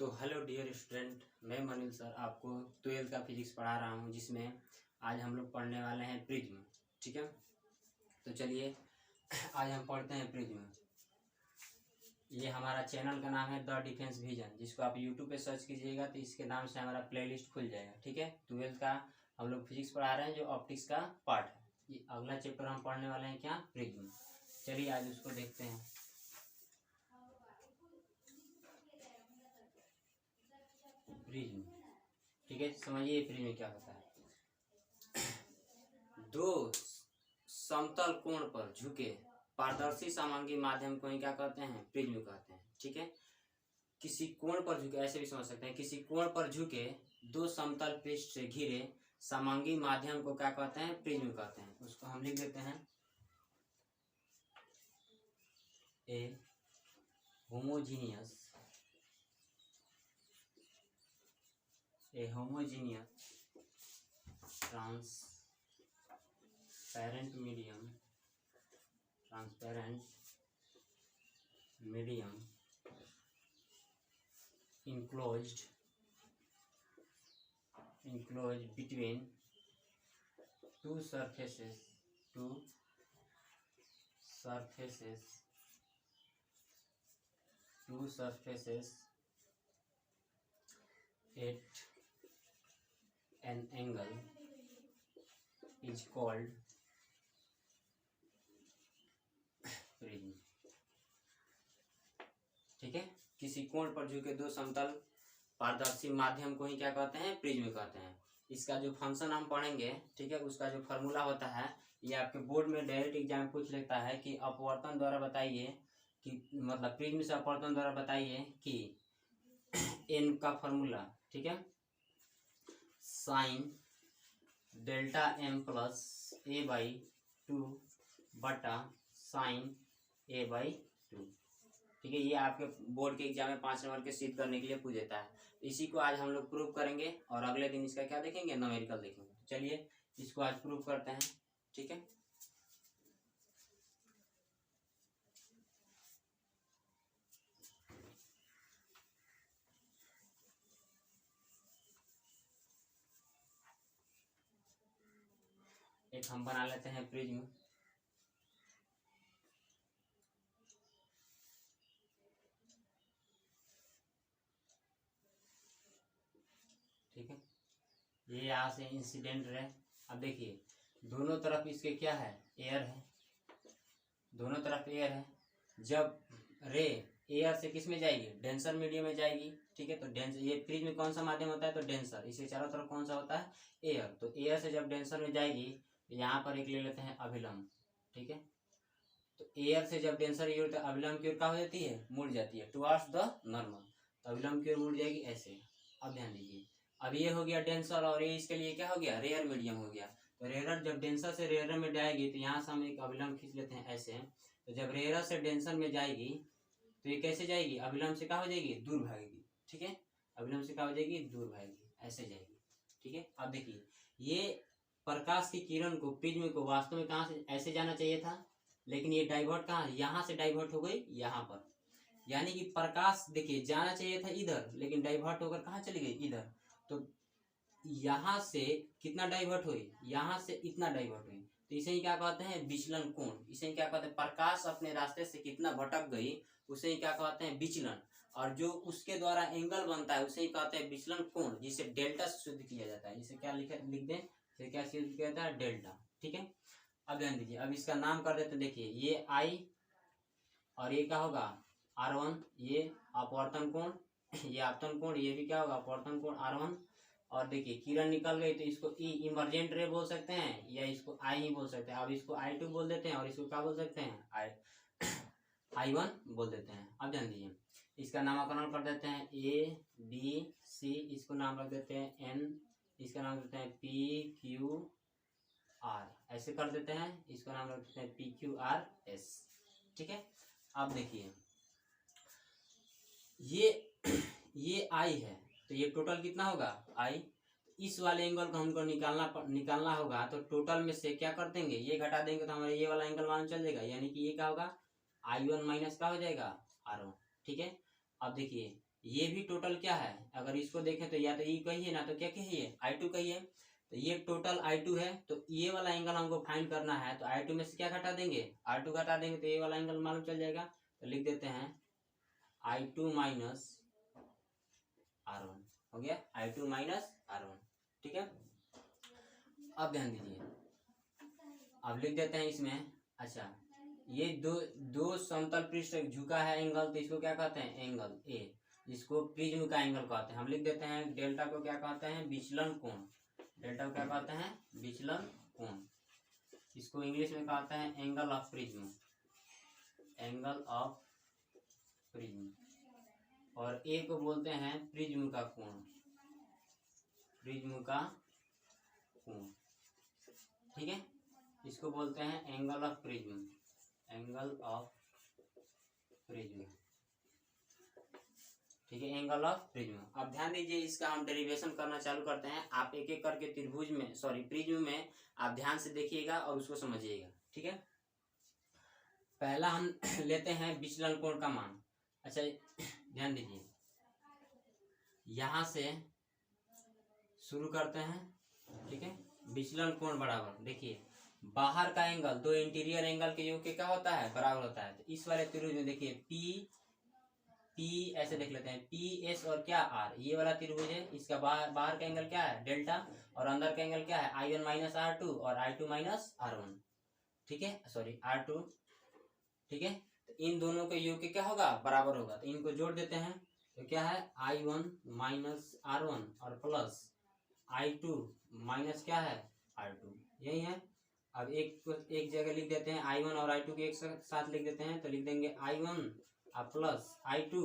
तो hello dear student, मैं मनील sir आपको 12th का फिजिक्स पढ़ा रहा हूँ, जिसमें आज हम लोग पढ़ने वाले हैं प्रिज्म। ठीक है, तो चलिए आज हम पढ़ते हैं प्रिज्म। ये हमारा चैनल का नाम है द डिफेंस विजन, जिसको आप यूट्यूब पे सर्च कीजिएगा तो इसके नाम से हमारा प्लेलिस्ट खुल जाएगा। ठीक है, 12th का हम लोग फिजिक्स पढ़ा रहे हैं, जो ऑप्टिक्स का पार्ट है। ये अगला चैप्टर हम पढ़ने वाले हैं क्या, प्रिज्म। चलिए आज उसको देखते हैं। प्रिज्म, ठीक है, समझिए प्रिज्म क्या होता है। दो समतल कोण पर झुके पारदर्शी समांगी माध्यम को ही क्या कहते हैं, प्रिज्म कहते हैं। ठीक है, किसी कोण पर झुके, ऐसे भी समझ सकते हैं, किसी कोण पर झुके दो समतल पृष्ठ से घिरे समांगी माध्यम को क्या कहते हैं, प्रिज्म कहते हैं। उसको हम लिख देते हैं a homogeneous transparent medium enclosed between two surfaces at an angle is called prism. ठीक है, किसी कोण पर झुके दो समतल पारदर्शी माध्यम को ही क्या कहते हैं, प्रिज्म कहते हैं। इसका जो फंक्शन हम पढ़ेंगे, ठीक है, उसका जो फॉर्मूला होता है, ये आपके बोर्ड में डायरेक्ट एग्जाम पूछ लेता है कि अपवर्तन द्वारा बताइए कि मतलब प्रिज्म से अपवर्तन द्वारा बताइए कि एन का फॉर्मूला। ठीक है, sine delta M plus A by 2 बटा साइन ए बाई 2। ठीक है, ये आपके बोर्ड के एग्जाम में 5 नंबर के सिद्ध करने के लिए पूछ देता है। इसी को आज हम लोग प्रूव करेंगे और अगले दिन इसका क्या देखेंगे, न्यूमेरिकल देखेंगे। चलिए इसको आज प्रूव करते हैं। ठीक है, एक हम बना लेते हैं प्रिज्म। ठीक है, ये यहाँ से इंसिडेंट रे। अब देखिए दोनों तरफ इसके क्या है, एयर है, दोनों तरफ एयर है। जब रे एयर से किस में जाएगी, डेंसर मीडियम में जाएगी। ठीक है, तो डेंसर, ये प्रिज्म कौन सा माध्यम होता है, तो डेंसर। इसके चारों तरफ कौन सा होता है, एयर। तो एयर से जब डेंसर में जाएगी तो यहाँ पर एक ले लेते हैं अभिलंब। ठीक है, तो एयर से जब डेंसर की ओर, अभिलंब की ओर क्या हो जाती है, मुड़ जाती है, टुवर्ड्स द नॉर्मल। तो अभिलंब की ओर मुड़ जाएगी ऐसे। अब ध्यान दीजिए, अब ये हो गया डेंसर और ये इसके लिए क्या हो गया, रेयर मीडियम हो गया। तो रेयर जब डेंसर से रेयर में जाएगी तो यहाँ से हम एक अभिलंब खींच लेते हैं ऐसे। तो जब रेयर से डेंसर में जाएगी तो ये कैसे जाएगी, अभिलंब से क्या हो जाएगी, दूर भागेगी। ठीक है, अभिलंब से क्या हो जाएगी, दूर भागेगी, ऐसे जाएगी। ठीक है, अब देखिए ये प्रकाश की किरण को, प्रिज्म को वास्तव में कहाँ से ऐसे जाना चाहिए था, लेकिन ये डाइवर्ट कहाँ, यहाँ से डाइवर्ट हो गई यहाँ पर। यानी कि प्रकाश देखिए जाना चाहिए था इधर, लेकिन डाइवर्ट होकर कहाँ चली गई, इधर। तो यहाँ से कितना डाइवर्ट हुई, यहाँ से इतना डाइवर्ट हुई। तो इसे ही क्या कहते हैं, विचलन कोण। इसे ही क्या कहते हैं, प्रकाश अपने रास्ते से कितना भटक गई उसे ही क्या कहते हैं, विचलन। और जो उसके द्वारा एंगल बनता है उसे ही कहते हैं विचलन कोण, जिसे डेल्टा से सिद्ध किया जाता है। इसे क्या लिख दें, इसे क्या सिद्ध किया जाता है, डेल्टा। ठीक है, अब ध्यान दीजिए, अब इसका नाम कर देते हैं। देखिए ये आई और ये क्या होगा, R1, ये अपवर्तन कोण, ये आपतन कोण, ये भी क्या होगा, अपवर्तन कोण R1। और देखिए किरण निकल गई तो इसको ई इमर्जेंट रे बोल सकते हैं, या इसको आई ही बोल सकते हैं। अब इसको I2 बोल देते हैं और इसको क्या बोल सकते हैं, I1 बोल देते हैं। अब ध्यान दीजिए, इसका नामकरण कर देते हैं ABC, इसको नाम रख देते हैं N, इसका नाम देते हैं PQR, ऐसे कर देते हैं। इसका नाम रख देते हैं PQRS। ठीक है, अब देखिए ये आई है, तो ये टोटल कितना होगा, आई। इस वाले एंगल को हमको निकालना होगा। तो टोटल में से क्या कर देंगे, ये घटा देंगे तो हमारा ये वाला एंगल मान चल जाएगा। यानी कि ये क्या होगा, I1 माइनस क्या हो जाएगा, R1। ठीक है, अब देखिए ये भी टोटल क्या है, अगर इसको देखें तो या तो ई कहिए ना तो क्या कहिए I2 कहिए। तो ये टोटल I2 है, तो ये वाला एंगल हमको फाइंड करना है, तो I2 में से क्या घटा देंगे, R2 घटा देंगे, तो ये वाला एंगल मालूम चल जाएगा। तो लिख देते हैं I2 माइनस R1, हो गया I2 माइनस R1, ठीक है। अब ध्यान दीजिए, अब लिख देते हैं इसमें, अच्छा ये दो समतल पृष्ठ झुका है एंगल, तो इसको क्या कहते हैं, एंगल ए, जिसको प्रिज्म का एंगल कहते हैं। हम लिख देते हैं डेल्टा को क्या कहते हैं, विचलन कोण, डेल्टा को क्या कहते हैं, विचलन कोण। इसको इंग्लिश में कहते हैं angle of prism, angle of prism. और ए को बोलते हैं प्रिज्म का कोण, प्रिज्म का कोण, ठीक है। इसको बोलते हैं angle of prism, angle of prism, ठीक है, एंगल ऑफ प्रिज्म। अब ध्यान दीजिए, इसका हम डेरिवेशन करना चालू करते हैं। आप एक एक करके त्रिभुज में, सॉरी प्रिज्म में आप ध्यान से देखिएगा और उसको समझिएगा, ठीक है। पहला हम लेते हैं विचलन कोण का मान। अच्छा ध्यान दीजिए, यहां से शुरू करते हैं, ठीक है। विचलन कोण बराबर, देखिए बाहर का एंगल दो इंटीरियर एंगल के योग के क्या होता है, बराबर होता है। तो इस वाले त्रिभुज में देखिए पी ऐसे देख लेते हैं, पी एस और क्या आर, ये वाला त्रिभुज है, इसका बाहर का एंगल क्या है, डेल्टा, और अंदर का एंगल क्या है, I1 माइनस R2 और I2 माइनस R1, ठीक है, सॉरी R2, ठीक है। तो इन दोनों के योग के क्या होगा, बराबर होगा। तो इनको जोड़ देते हैं, तो क्या है I1 माइनस R1 और प्लस I2 माइनस क्या है R2, यही है। अब एक जगह लिख देते हैं, I1 और I2 के एक साथ लिख देते हैं, तो लिख देंगे I1 और प्लस I2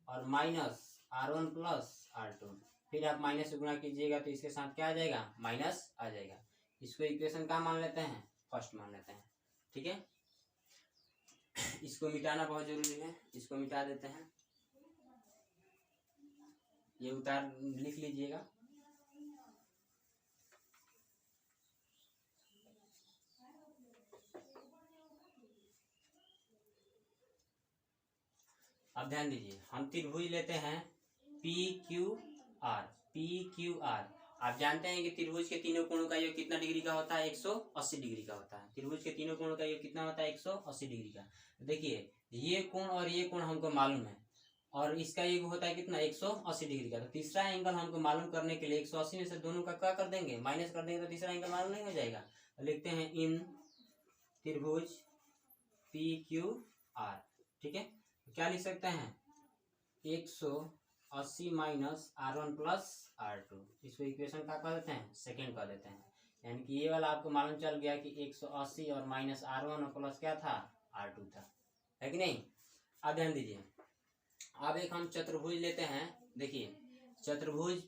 और माइनस R1 प्लस R2। फिर आप माइनस से गुणा कीजिएगा तो इसके साथ क्या आ जाएगा, माइनस आ जाएगा। इसको इक्वेशन का मान लेते हैं, फर्स्ट मान लेते हैं, ठीक है। इसको मिटाना बहुत जरूरी है, इसको मिटा देते हैं, ये उतार लिख लीजिएगा। अब ध्यान दीजिए, हम त्रिभुज लेते हैं PQR, PQR। आप जानते हैं कि त्रिभुज के तीनों कोणों का योग कितना डिग्री का होता है, 180 डिग्री का होता है। त्रिभुज के तीनों कोणों का योग कितना होता है, 180 डिग्री का। देखिए ये कोण और ये कोण हमको मालूम है, और इसका योग होता है कितना, 180 डिग्री का। तो तीसरा एंगल हमको मालूम करने के लिए 180 में से दोनों का क्या कर देंगे, माइनस कर देंगे, तो तीसरा एंगल मालूम नहीं हो जाएगा। तो लिखते हैं इन त्रिभुज PQR, ठीक है। क्या लिख सकते हैं, 180 माइनस R1 प्लस R2, इसको इक्वेशन क्या कह देते हैं, सेकेंड कह देते हैं। यानी कि ये वाला आपको मालूम चल गया कि 180 और माइनस R1 और प्लस क्या था, R2 था, है कि नहीं। अब ध्यान दीजिए, अब एक हम चतुर्भुज लेते हैं। देखिए चतुर्भुज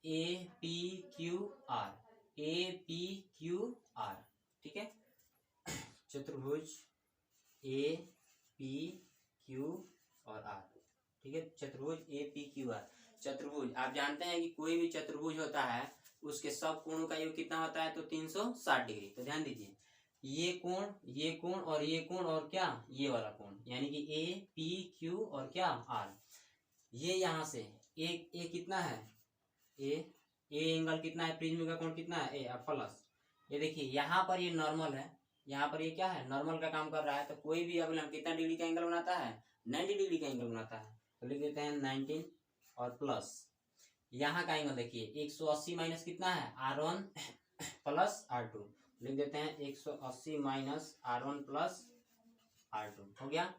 APQR, APQR, ठीक है। चतुर्भुज APQ और R, ठीक है, चतुर्भुज APQR। चतुर्भुज आप जानते हैं कि कोई भी चतुर्भुज होता है उसके सब कोणों का योग कितना होता है, तो 360 डिग्री। तो ध्यान दीजिए, ये कोण और ये कोण और क्या, ये वाला कोण, यानी कि APQ और क्या R। ये यहाँ से ए कितना है, ए एंगल कितना है, प्रिज्म का कोण कितना है, ए प्लस। ये देखिए यहाँ पर ये नॉर्मल है, यहाँ पर ये क्या है, नॉर्मल का काम कर रहा है। तो कोई भी अवलंब कितना डिग्री का एंगल बनाता है, 90 डिग्री का एंगल बनाता है। तो लिख देते हैं 19 और प्लस यहाँ का एंगल देखिए 180 माइनस कितना है, R1 प्लस R2, लिख देते हैं 180 माइनस R1 प्लस R2, हो गया।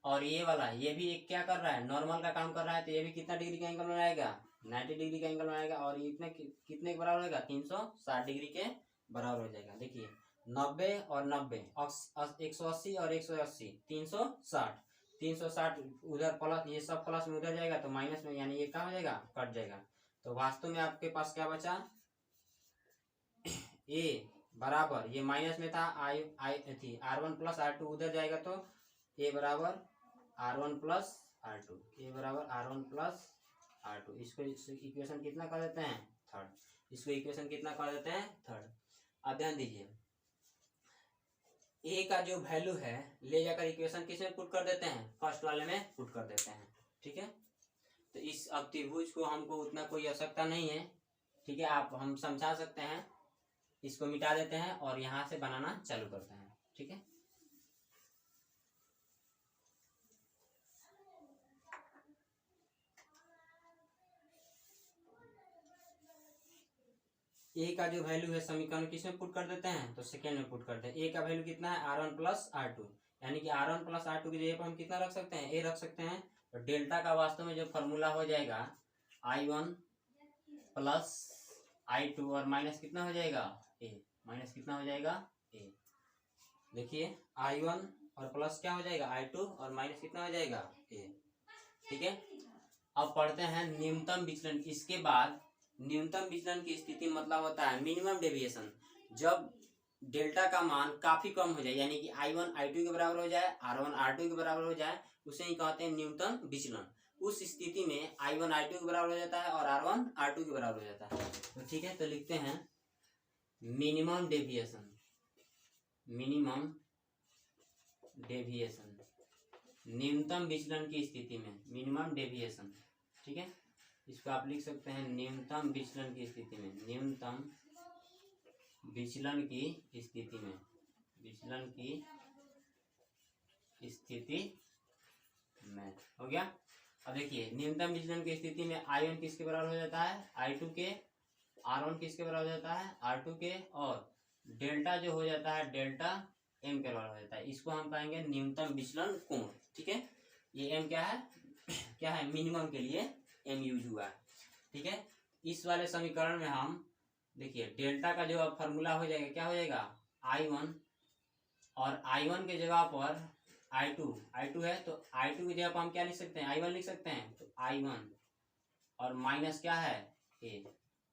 और ये वाला ये भी एक क्या कर रहा है, नॉर्मल का काम कर रहा है। तो ये भी कितना डिग्री का एंगल बनाएगा, 90 डिग्री का एंगल बनाएगा, और ये इतने कितने के बराबर होगा, 360 डिग्री के बराबर हो जाएगा। देखिए 90 और 90, 180 और 180, 360 उधर प्लस, ये सब प्लस में उधर जाएगा तो माइनस में, यानी ये क्या हो जाएगा, कट जाएगा। तो वास्तव में आपके पास क्या बचा, ए बराबर, ये माइनस में था, थी R1 प्लस R2 उधर जाएगा, तो ए बराबर R1 प्लस R2, ए बराबर R1 प्लस R2। इसको इक्वेशन कितना कर देते हैं, थर्ड। इसको इक्वेशन कितना कर देते हैं, थर्ड। अब ध्यान दीजिए, ए का जो वैल्यू है ले जाकर इक्वेशन किस में पुट कर देते हैं, फर्स्ट वाले में पुट कर देते हैं, ठीक है। तो इस अब त्रिभुज को हमको उतना कोई आवश्यकता नहीं है, ठीक है। आप हम समझा सकते हैं, इसको मिटा देते हैं और यहाँ से बनाना चालू करते हैं, ठीक है। ए का जो वैल्यू है समीकरण किसमें पुट कर देते हैं, तो सेकेंड में पुट करते हैं। ए का वैल्यू कितना है, R1 प्लस R2, यानी कि R1 प्लस R2 की जगह पर हम कितना रख सकते हैं, ए रख सकते हैं। तो डेल्टा का वास्तव में जो फॉर्मूला हो जाएगा I1 प्लस I2 और माइनस कितना हो जाएगा, ए, माइनस कितना हो जाएगा, ए। देखिए I1 और प्लस क्या हो जाएगा, I2 और माइनस कितना हो जाएगा, ए, ठीक है। अब पढ़ते हैं न्यूनतम विचलन। इसके बाद न्यूनतम विचलन की स्थिति मतलब होता है मिनिमम डेविएशन, जब डेल्टा का मान काफी कम हो जाए, यानी कि I1 I2 के बराबर हो जाए, R1 R2 के बराबर हो जाए, उसे ही कहते हैं न्यूनतम विचलन। उस स्थिति में I1 I2 के बराबर हो जाता है और R1 R2 के बराबर हो जाता है। तो ठीक है, तो लिखते हैं मिनिमम डेविएशन, मिनिमम डेविएशन, न्यूनतम विचलन की स्थिति में मिनिमम डेविएशन, ठीक है। इसको आप लिख सकते हैं न्यूनतम विचलन की स्थिति में, न्यूनतम विचलन की स्थिति में, विचलन की स्थिति में हो गया। अब देखिए न्यूनतम विचलन की स्थिति में I1 किसके बराबर हो जाता है, I2 के, R1 किसके बराबर हो जाता है, R2 के, और डेल्टा जो हो जाता है डेल्टा M के बराबर हो जाता है। इसको हम कहेंगे न्यूनतम विचलन कोण, ठीक है। ये M क्या है, क्या है, मिनिमम के लिए M यूज हुआ है, ठीक है। इस वाले समीकरण में हम देखिए डेल्टा का जो अब फॉर्मूला हो जाएगा, क्या हो जाएगा, I1, और I1 के जगह पर I2 है, तो I2 की जगह पर हम क्या लिख सकते हैं, I1 लिख सकते हैं। तो I1 और माइनस क्या है, A।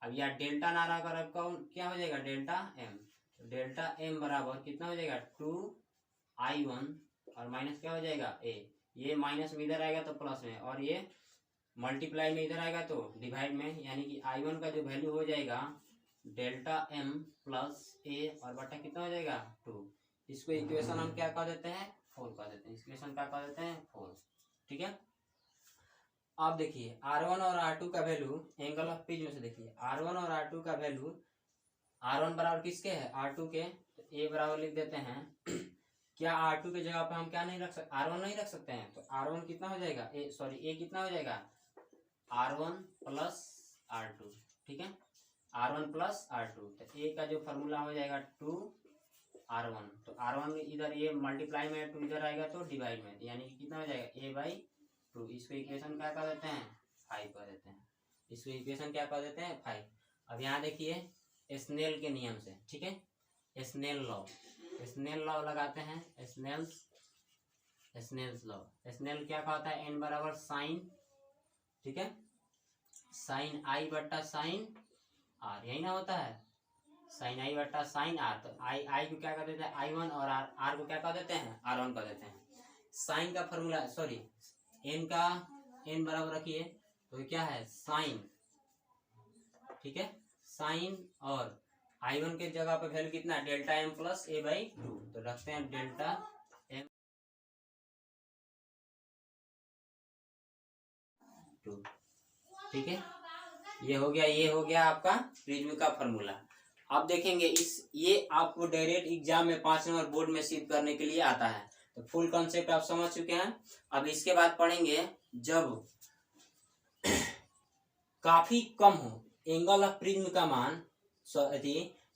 अब यह डेल्टा ना रहा कर आपका क्या हो जाएगा, डेल्टा M। तो डेल्टा M बराबर कितना हो जाएगा, 2I1 और माइनस क्या हो जाएगा, A। ये माइनस में इधर आएगा तो प्लस में, और ये मल्टीप्लाई में इधर आएगा तो डिवाइड में, यानी कि I1 का जो वैल्यू हो जाएगा डेल्टा M प्लस A और बटा कितना हो जाएगा, 2। इसको इक्वेशन हम क्या कह देते हैं, 4 कह देते हैं। इक्वेशन क्या कह देते हैं, 4, ठीक है। अब देखिए R1 और R2 का वैल्यू एंगल ऑफ प्रिज्म से देखिए, R1 और R2 का वैल्यू, R1 बराबर किसके है, R2 के, तो A बराबर लिख देते हैं क्या R2 के जगह पे हम क्या नहीं रख सकते, R1 नहीं रख सकते हैं। तो R1 कितना हो जाएगा, A कितना हो जाएगा, R1 प्लस R2, ठीक है, R1 प्लस R2। तो A का जो फॉर्मूला हो जाएगा 2R1, तो R1 इधर ये मल्टीप्लाई में 2 इधर आएगा तो डिवाइड में, यानी कि कितना हो जाएगा, A/2। इसको इक्वेशन क्या कह देते हैं, 5 कह देते हैं। इसको इक्वेशन क्या कह देते हैं, 5। अब यहाँ देखिए स्नेल के नियम से, ठीक है, स्नेल लॉ लगाते हैं, स्नेल्स लॉ। स्नेल क्या कहता है, n बराबर साइन, ठीक है, साइन I बट्टा साइन R, यही ना होता है, साइन I बट्टा साइन R। तो I को क्या कर देते हैं, I1, और R को क्या कर देते हैं, R1 कर देते हैं। साइन का फॉर्मूला, सॉरी n का n बराबर रखिए, तो क्या है साइन, ठीक है, साइन, और I1 के जगह पे वैल्यू कितना है, डेल्टा M प्लस A/2। तो रखते हैं डेल्टा M 2, ठीक है। ये हो गया आपका प्रिज्म का फॉर्मूला। अब देखेंगे ये आपको डायरेक्ट एग्जाम में 5 नंबर बोर्ड में सिद्ध करने के लिए आता है। तो फुल कॉन्सेप्ट आप समझ चुके हैं। अब इसके बाद पढ़ेंगे जब काफी कम हो एंगल ऑफ प्रिज्म का मान,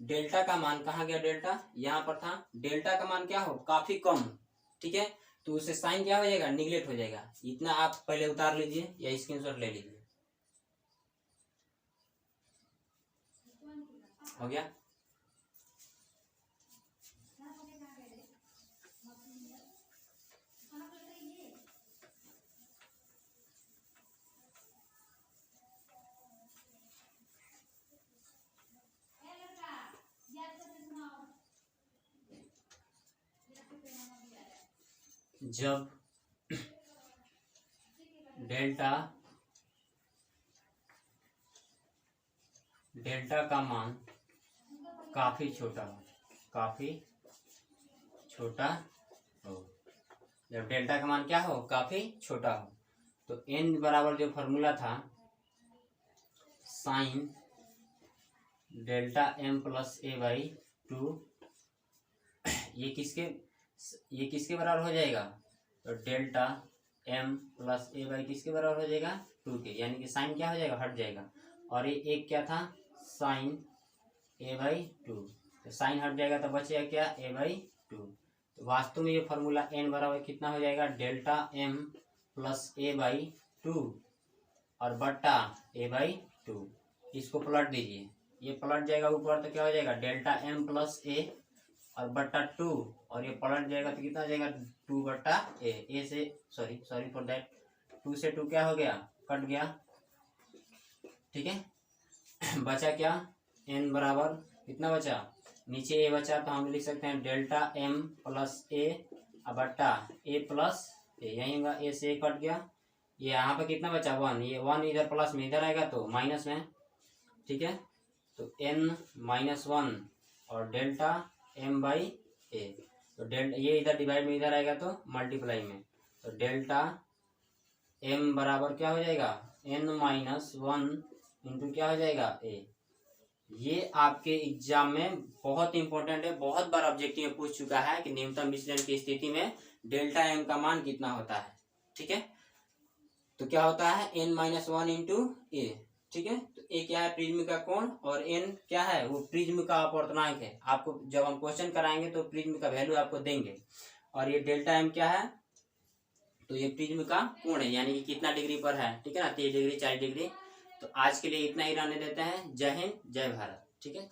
डेल्टा का मान, कहाँ गया डेल्टा, यहाँ पर था, डेल्टा का मान क्या हो, काफी कम, ठीक है। तो उससे साइन क्या हो जाएगा, निगलेक्ट हो जाएगा। इतना आप पहले उतार लीजिए या स्क्रीनशॉट ले लीजिए, हो गया। जब डेल्टा का मान काफी छोटा हो, जब डेल्टा का मान क्या हो, काफी छोटा हो, तो n बराबर जो फॉर्मूला था sine delta m plus a by 2, ये किसके बराबर हो जाएगा? तो delta m plus a by किसके बराबर हो जाएगा? 2 के, यानी कि साइन क्या हो जाएगा? हट जाएगा। और ये एक क्या था? साइन a बाई 2, तो साइन हट जाएगा तो बचेगा क्या? a by 2। तो वास्तव में ये फॉर्मूला n बराबर कितना हो जाएगा? Delta m plus a by 2 और बट्टा a बाई 2। इसको पलट दीजिए, ये पलट जाएगा ऊपर तो क्या हो जाएगा? डेल्टा m प्लस a और बट्टा 2, और ये पलट जाएगा तो कितना हो जाएगा? 2 बट्टा a से सॉरी फॉर दैट, 2 से 2 क्या हो गया? कट गया। ठीक है, बचा क्या? n बराबर कितना बचा? नीचे a बचा तो हम लिख सकते हैं डेल्टा m प्लस a बट्टा a प्लस a, यही होगा, a से a कट गया। ये यहाँ पे कितना बचा? 1, ये 1 इधर प्लस में इधर आएगा तो माइनस में। ठीक है, तो n माइनस 1 और डेल्टा m बाई a, तो डेल्टा ये इधर डिवाइड में इधर आएगा तो मल्टीप्लाई में, तो डेल्टा m बराबर क्या हो जाएगा? n माइनस 1 इंटू क्या हो जाएगा? a। ये आपके एग्जाम में बहुत इंपॉर्टेंट है, बहुत बार ऑब्जेक्टिव में पूछ चुका है कि न्यूनतम विचलन की स्थिति में डेल्टा m का मान कितना होता है। ठीक है, तो क्या होता है? n minus 1 into a। ठीक है, तो a क्या है? प्रिज्म का कोण, और n क्या है? वो प्रिज्म का अपवर्तनांक है। आपको जब हम क्वेश्चन कराएंगे तो प्रिज्म का वैल्यू आपको देंगे। और ये डेल्टा m क्या है? तो ये प्रिज्म का कोण है, यानी कि कितना डिग्री पर है। ठीक है ना, 30 डिग्री 40 डिग्री। तो आज के लिए इतना ही रहने देते हैं। जय हिंद, जय भारत। ठीक है।